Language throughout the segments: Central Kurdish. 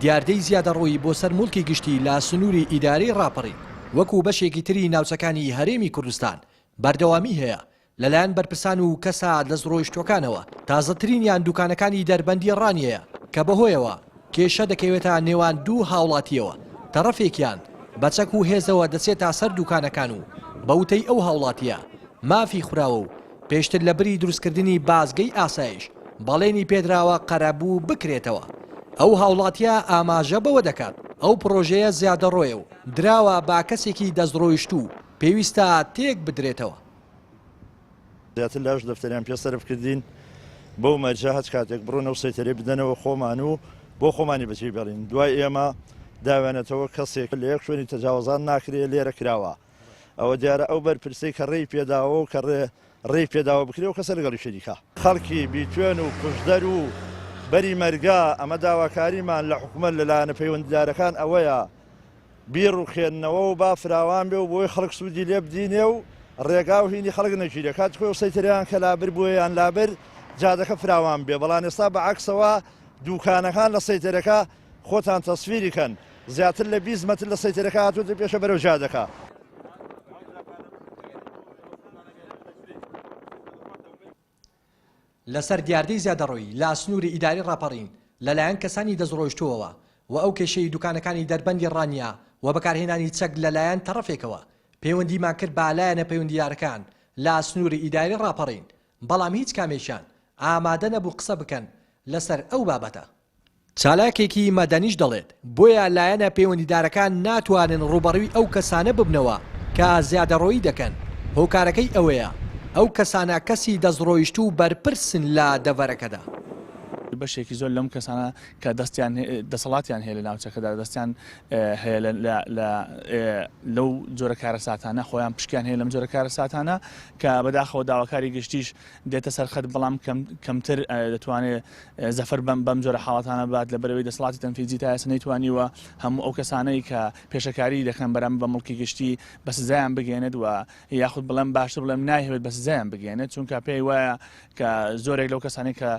دیاردەی زیادەڕۆیی بۆ سەر موڵکی گشتی لا سنووری ئیداری ڕاپەڕین وەکو بەشێکی تری ناوچەکانی هەرێمی کوردستان بەردەوامی هەیە لەلایەن بەرپرسان و کەسا دەستڕۆیشتوەکانەوە تازەترینیان دوکانەکانی دەربەندی ڕانیەیە کە بەهۆیەوە کێشە دەکەوێتە نێوان دوو هاوڵاتیەوە تەرەفێکیان بەچەک و هێزەوە دەچێتە سەر دوکانەکان و بەوتەی ئەو هاوڵاتیە مافی خوراوە و پێشتر لە بری دروستکردنی بازگەی ئاسایش بەڵێنی پێدراوە قەرەبوو بکرێتەوە ئەو هاوڵاتیە ئاماژە بەوە دەکات ئەو پرۆژەیە زیادەڕۆیە و دراوە با کەسێکی دەستڕۆیشت و پێویستە تێک بدرێتەوە. زیاتر لاش دەفتەریان پێ سەرفکردین بەو مەرجە هەچ کاتێک بڕۆنە و سەیتەرێ بدەنەوە خۆمان و بۆ خۆمانی بەجێ بێڵین دوای ئێمە داوێنێتەوە کەسێک لە یەک شوێنی تەجاوزان ناکرێت لێرە کراوە ئەوە دیارە ئەو بەرپرسەی کە ڕێی پێداوە و کە ڕێی پێداوە بکرێ و کەسە لەگەڵی شەریکە خەڵکی بیتوێن و کوژدەر و بەری مەرگا ئەمە داواکاریمان لە حکومەت لەلایەنە پەیوەندیدارەکان ئەوەیە بیر و خێننەوە و با فراوان بێ و بۆی خەڵک سوودی لێ بدینێ و ڕێگا و هینی خەڵک نەگیرێ کات خۆی و سەیتەریان کە لابر بوویان لابر جادەکە فراوان بێ بەڵام ئێستا بەعەکسەوە دوکانەکان لە سەیتەرەکە خۆتان تەسفیریکەن زیاتر لە 20 مەتر لە سەیتەرەکە هاتووەتە پێشە بەرەو جادەکە. لەسەر دیاردەی زیادەڕۆیی لا سنووری ئیداری ڕاپەڕین لەلایەن کەسانی دەستڕۆیشتووەوە و ئەو کێشەی دوکانەکانی دەربەندی ڕانیا و بەکارهێنانی چەک لەلایەن تەرەفێکەوە پەیوەندیمان کرد بە لایەنە پەیوەندیدارەکان لا سنووری ئیداری ڕاپەڕین بەڵام هیچ کامێکیان ئامادە نەبوو قسە بکەن لەسەر ئەو بابەتە. چالاکێکی مەدەنیش دەڵێت بۆیە لایەنە پەیوەندیدارەکان ناتوانن ڕوبەڕووی ئەو کەسانە ببنەوە کە زیادەڕۆیی دەکەن هۆکارەکەی ئەوەیە ئەو کەسانە کەسی دەستڕۆیشت و بەرپرسن لە دەڤەرەکەدا. بەشێکی زۆر لەم کەسانە کە دەسەڵاتیان هەیە لە ناوچەکەدا دەستیان هەیە لەو جۆرە کارە ساتانە خۆیان پشکیان هەیە لەم جۆرە کارە ساتانە کە بەداخەوە داواکاری گشتیش دێتە سەرخەت بەڵام کەمتر دەتوانێت زەفەر بەم جۆرە حاڵاتانە بات لە بەرەوەی دەسەڵاتی تەنفیزی تا ئێستا نەیتوانیوە هەموو ئەو کەسانەی کە پێشەکاری دەکەن بەرەم بە مڵکی گشتی بە سزایان بگەێنێت و یاخود بڵێم باشتر بڵێم نایهوێت بە سزایان بگەێنێت چونکە پێی وایە کە زۆرێک لەو کەسانی کە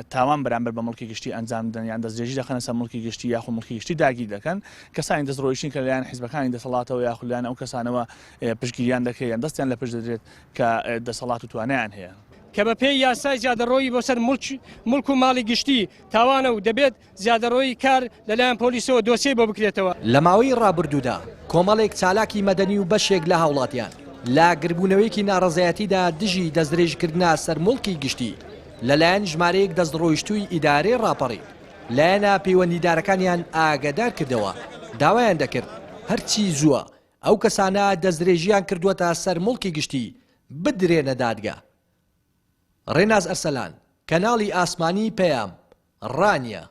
تاوان بەرامبەر بە مڵکی گشتی ئەنجام دەدەن یان دەستدرێژی دەخەنە سەر مڵکی گشتی یاخود مڵکی گشتی داگیر دەکەن کەسانی دەستڕۆیشتین کە لەلایەن حیزبەکانی دەسەڵاتەوە یاخود لەلایەن ئەو کەسانەوە پشتگیریان دەکەن یان دەستیان لە پشت دەدرێت کە دەسەڵات و توانایان هەیە کە بە پێی یاسای زیادەڕۆیی بۆ سەر مڵک و ماڵی گشتی تاوانە و دەبێت زیادەڕۆیی کار لەلایەن پۆلیسەوە دۆسیە بۆ بکرێتەوە. لە ماوەی ڕابردوودا کۆمەڵێک چالاکی مەدەنی و بەشێک لە هاوڵاتیان لا گربوونەوەیکی ناڕەزایەتیدا دژی دەستدرێژکردنا سەر مڵکی گشتی لەلایەن ژمارەیەک دەستڕۆیشتووی ئیدارەی ڕاپەڕین لایەنە پەیوەندیدارەکانیان ئاگادار کردەوە داوایان دەکرد هەرچی زووە ئەو کەسانە دەستدرێژیان کردووەتە سەر مڵکی گشتی بدرێنە دادگا. ڕێناز ئەرسەلان کەناڵی ئاسمانی پەیام ڕانیە.